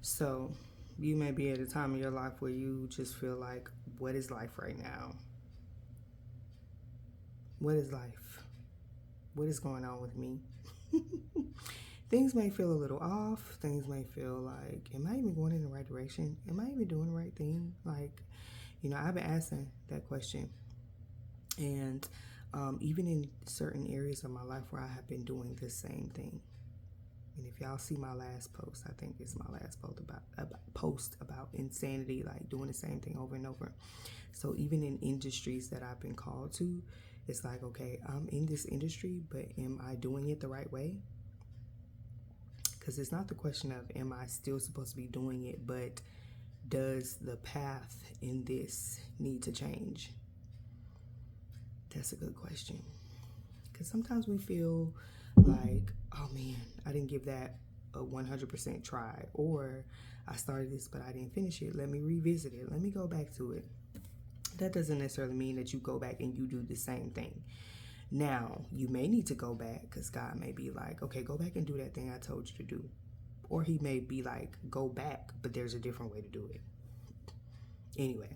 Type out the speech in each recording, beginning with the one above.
So you may be at a time in your life where you just feel like, what is life right now? What is life? What is going on with me? Things may feel a little off. Things may feel like, am I even going in the right direction? Am I even doing the right thing? Like, I've been asking that question. And even in certain areas of my life where I have been doing the same thing. And if y'all see my last post, I think it's my last post about insanity, like doing the same thing over and over. So even in industries that I've been called to, it's like, okay, I'm in this industry, but am I doing it the right way? Because it's not the question of am I still supposed to be doing it, but does the path in this need to change? That's a good question. Because sometimes we feel like, oh man, I didn't give that a 100% try, or I started this but I didn't finish it. Let me revisit it. Let me go back to it. That doesn't necessarily mean that you go back and you do the same thing. Now, you may need to go back because God may be like, okay, go back and do that thing I told you to do. Or he may be like, go back, but there's a different way to do it. Anyway,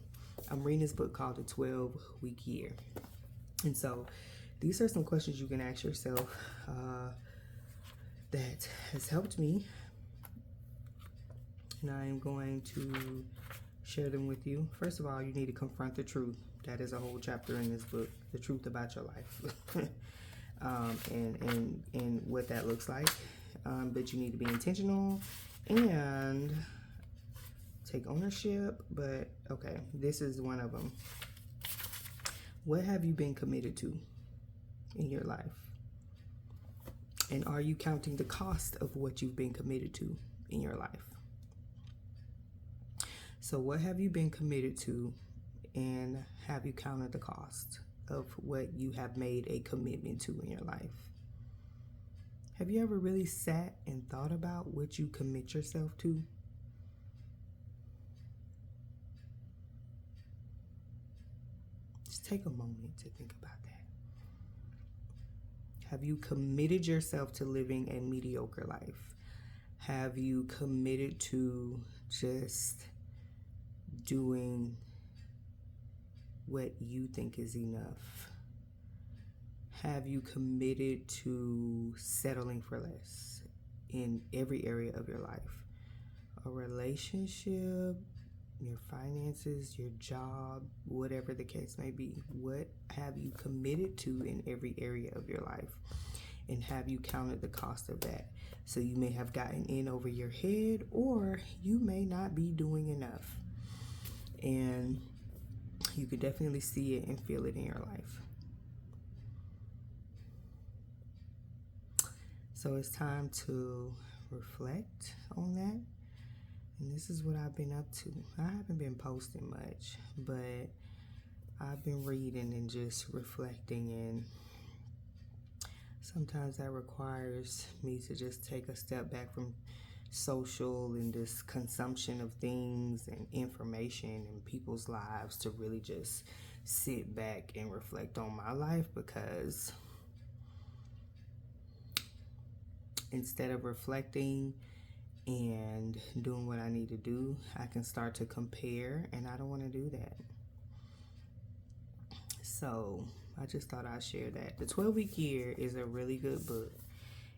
I'm reading this book called The 12-Week Year. And so these are some questions you can ask yourself that has helped me. And I am going to share them with you. First of all, you need to confront the truth. That is a whole chapter in this book, the truth about your life. And what that looks like. But you need to be intentional and take ownership. But okay, this is one of them. What have you been committed to in your life? And are you counting the cost of what you've been committed to in your life? So what have you been committed to, and have you counted the cost of what you have made a commitment to in your life? Have you ever really sat and thought about what you commit yourself to? Just take a moment to think about that. Have you committed yourself to living a mediocre life? Have you committed to just doing what you think is enough? Have you committed to settling for less in every area of your life? A relationship, your finances, your job, whatever the case may be. What have you committed to in every area of your life? And have you counted the cost of that? So you may have gotten in over your head, or you may not be doing enough. And you can definitely see it and feel it in your life. So it's time to reflect on that. And this is what I've been up to. I haven't been posting much, but I've been reading and just reflecting, and sometimes that requires me to just take a step back from social and this consumption of things and information in people's lives to really just sit back and reflect on my life, because instead of reflecting and doing what I need to do, I can start to compare, and I don't want to do that. So I just thought I'd share that. The 12-Week Year is a really good book,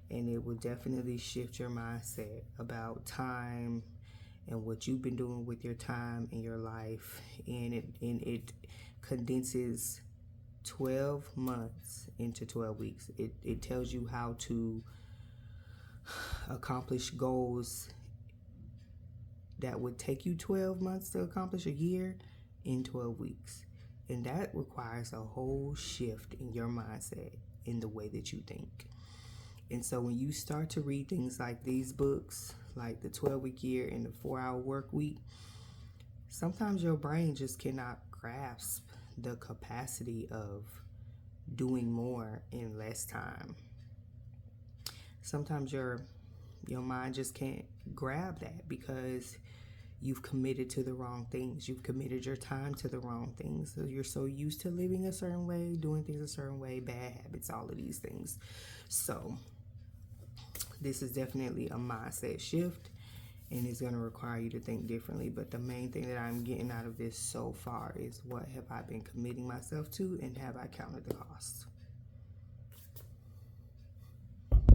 and it will definitely shift your mindset about time and what you've been doing with your time in your life. And it condenses 12 months into 12 weeks. It tells you how to accomplish goals that would take you 12 months to accomplish a year in 12 weeks. And that requires a whole shift in your mindset, in the way that you think. And so when you start to read things like these books, like the 12-Week Year and the 4-Hour Work Week, sometimes your brain just cannot grasp the capacity of doing more in less time. Sometimes your mind just can't grab that because you've committed to the wrong things. You've committed your time to the wrong things. So you're so used to living a certain way, doing things a certain way, bad habits, all of these things. So this is definitely a mindset shift, and it's going to require you to think differently. But the main thing that I'm getting out of this so far is, what have I been committing myself to, and have I counted the cost?